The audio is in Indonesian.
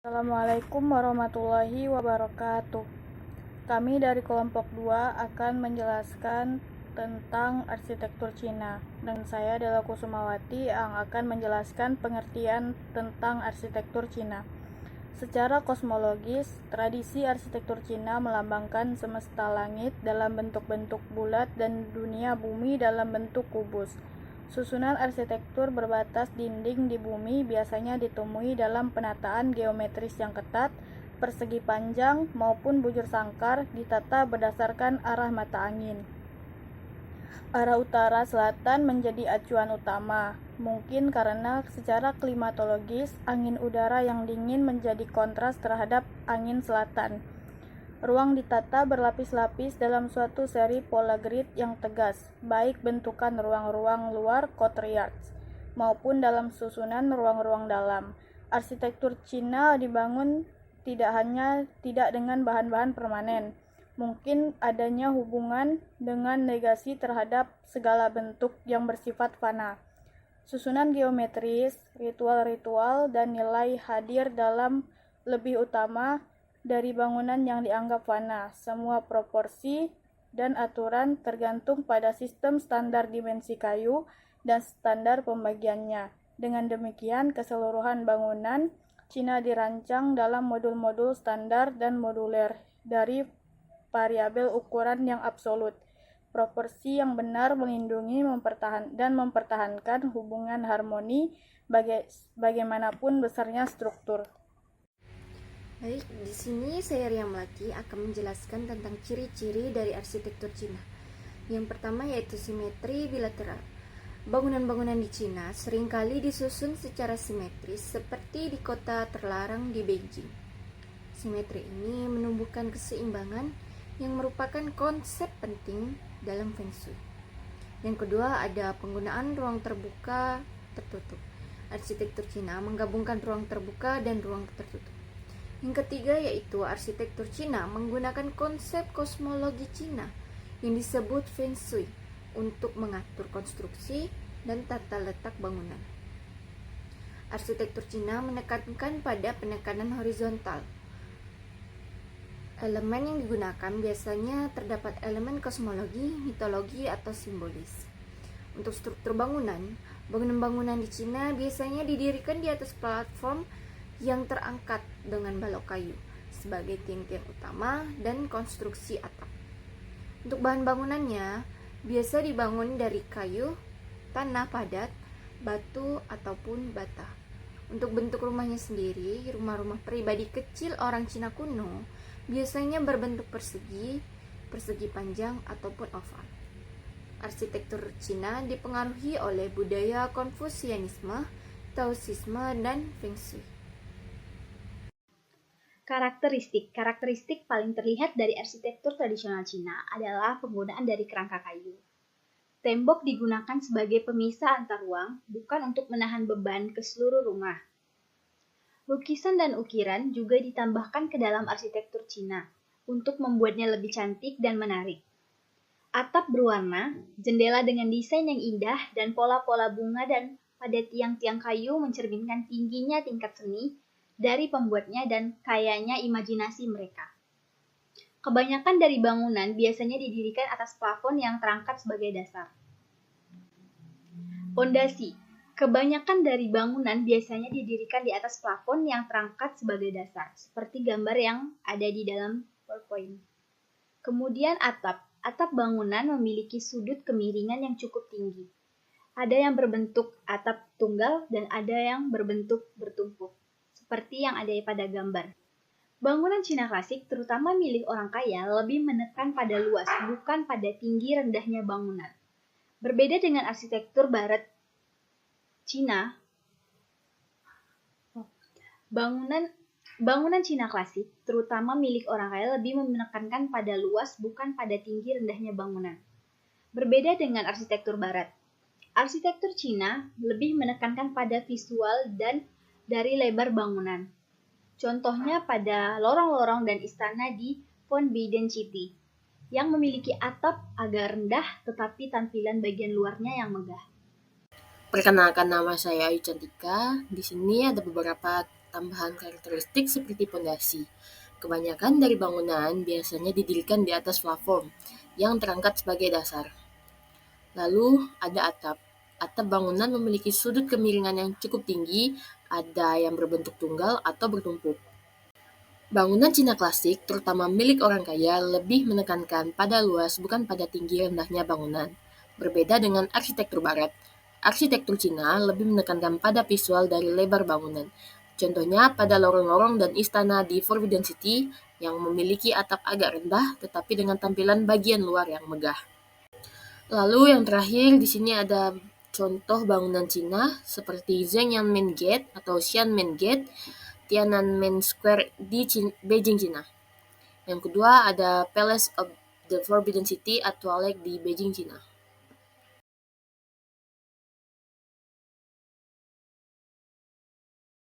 Assalamualaikum warahmatullahi wabarakatuh. Kami dari kelompok 2 akan menjelaskan tentang arsitektur Cina. Dan saya adalah Kusumawati yang akan menjelaskan pengertian tentang arsitektur Cina. Secara kosmologis, tradisi arsitektur Cina melambangkan semesta langit dalam bentuk-bentuk bulat dan dunia bumi dalam bentuk kubus. Susunan arsitektur berbatas dinding di bumi biasanya ditemui dalam penataan geometris yang ketat, persegi panjang maupun bujur sangkar ditata berdasarkan arah mata angin. Arah utara-selatan menjadi acuan utama, mungkin karena secara klimatologis angin udara yang dingin menjadi kontras terhadap angin selatan. Ruang ditata berlapis-lapis dalam suatu seri pola grid yang tegas, baik bentukan ruang-ruang luar courtyards maupun dalam susunan ruang-ruang dalam. Arsitektur Cina dibangun tidak dengan bahan-bahan permanen. Mungkin adanya hubungan dengan negasi terhadap segala bentuk yang bersifat fana. Susunan geometris, ritual-ritual, dan nilai hadir dalam lebih utama dari bangunan yang dianggap fana. Semua proporsi dan aturan tergantung pada sistem standar dimensi kayu dan standar pembagiannya. Dengan demikian, keseluruhan bangunan Cina dirancang dalam modul-modul standar dan moduler dari variabel ukuran yang absolut. Proporsi yang benar melindungi dan mempertahankan hubungan harmoni bagaimanapun besarnya struktur. Baik, di sini saya Ria Melati akan menjelaskan tentang ciri-ciri dari arsitektur Cina. Yang pertama yaitu simetri bilateral. Bangunan-bangunan di Cina seringkali disusun secara simetris seperti di kota terlarang di Beijing. Simetri ini menumbuhkan keseimbangan yang merupakan konsep penting dalam Feng Shui. Yang kedua ada penggunaan ruang terbuka tertutup. Arsitektur Cina menggabungkan ruang terbuka dan ruang tertutup. Yang ketiga yaitu arsitektur Cina menggunakan konsep kosmologi Cina yang disebut Feng Shui untuk mengatur konstruksi dan tata letak bangunan. Arsitektur Cina menekankan pada penekanan horizontal. Elemen yang digunakan biasanya terdapat elemen kosmologi, mitologi, atau simbolis. Untuk struktur bangunan di Cina biasanya didirikan di atas platform yang terangkat dengan balok kayu sebagai tiang-tiang utama dan konstruksi atap. Untuk bahan bangunannya biasa dibangun dari kayu, tanah padat, batu, ataupun bata. Untuk bentuk rumahnya sendiri, rumah-rumah pribadi kecil orang Cina kuno biasanya berbentuk persegi panjang, ataupun oval. Arsitektur Cina dipengaruhi oleh budaya Konfusianisme, Taoisme, dan Feng Shui. Karakteristik paling terlihat dari arsitektur tradisional Cina adalah penggunaan dari kerangka kayu. Tembok digunakan sebagai pemisah antar ruang, bukan untuk menahan beban ke seluruh rumah. Lukisan dan ukiran juga ditambahkan ke dalam arsitektur Cina untuk membuatnya lebih cantik dan menarik. Atap berwarna, jendela dengan desain yang indah, dan pola-pola bunga dan pada tiang-tiang kayu mencerminkan tingginya tingkat seni dari pembuatnya dan kayanya imajinasi mereka. Kebanyakan dari bangunan biasanya didirikan atas plafon yang terangkat sebagai dasar. Pondasi. Kebanyakan dari bangunan biasanya didirikan di atas plafon yang terangkat sebagai dasar, seperti gambar yang ada di dalam PowerPoint. Kemudian atap. Atap bangunan memiliki sudut kemiringan yang cukup tinggi. Ada yang berbentuk atap tunggal dan ada yang berbentuk bertumpuk, seperti yang ada pada gambar. Bangunan Cina klasik, terutama milik orang kaya, lebih menekan pada luas, bukan pada tinggi rendahnya bangunan. Berbeda dengan arsitektur barat Cina, bangunan Cina klasik, terutama milik orang kaya, lebih menekankan pada luas, bukan pada tinggi rendahnya bangunan. Berbeda dengan arsitektur barat, arsitektur Cina lebih menekankan pada visual dan dari lebar bangunan. Contohnya pada lorong-lorong dan istana di Forbidden City, yang memiliki atap agak rendah tetapi tampilan bagian luarnya yang megah. Perkenalkan, nama saya Ayu Cantika. Di sini ada beberapa tambahan karakteristik seperti pondasi. Kebanyakan dari bangunan biasanya didirikan di atas platform yang terangkat sebagai dasar. Lalu ada atap. Atap bangunan memiliki sudut kemiringan yang cukup tinggi, ada yang berbentuk tunggal atau bertumpuk. Bangunan Cina klasik, terutama milik orang kaya, lebih menekankan pada luas bukan pada tinggi rendahnya bangunan. Berbeda dengan arsitektur barat, arsitektur Cina lebih menekankan pada visual dari lebar bangunan. Contohnya pada lorong-lorong dan istana di Forbidden City yang memiliki atap agak rendah tetapi dengan tampilan bagian luar yang megah. Lalu yang terakhir di sini ada contoh bangunan Cina seperti Zhengyanmen Gate atau Xianmen Gate, Tiananmen Square di Beijing, Cina. Yang kedua ada Palace of the Forbidden City atau Lake di Beijing, Cina.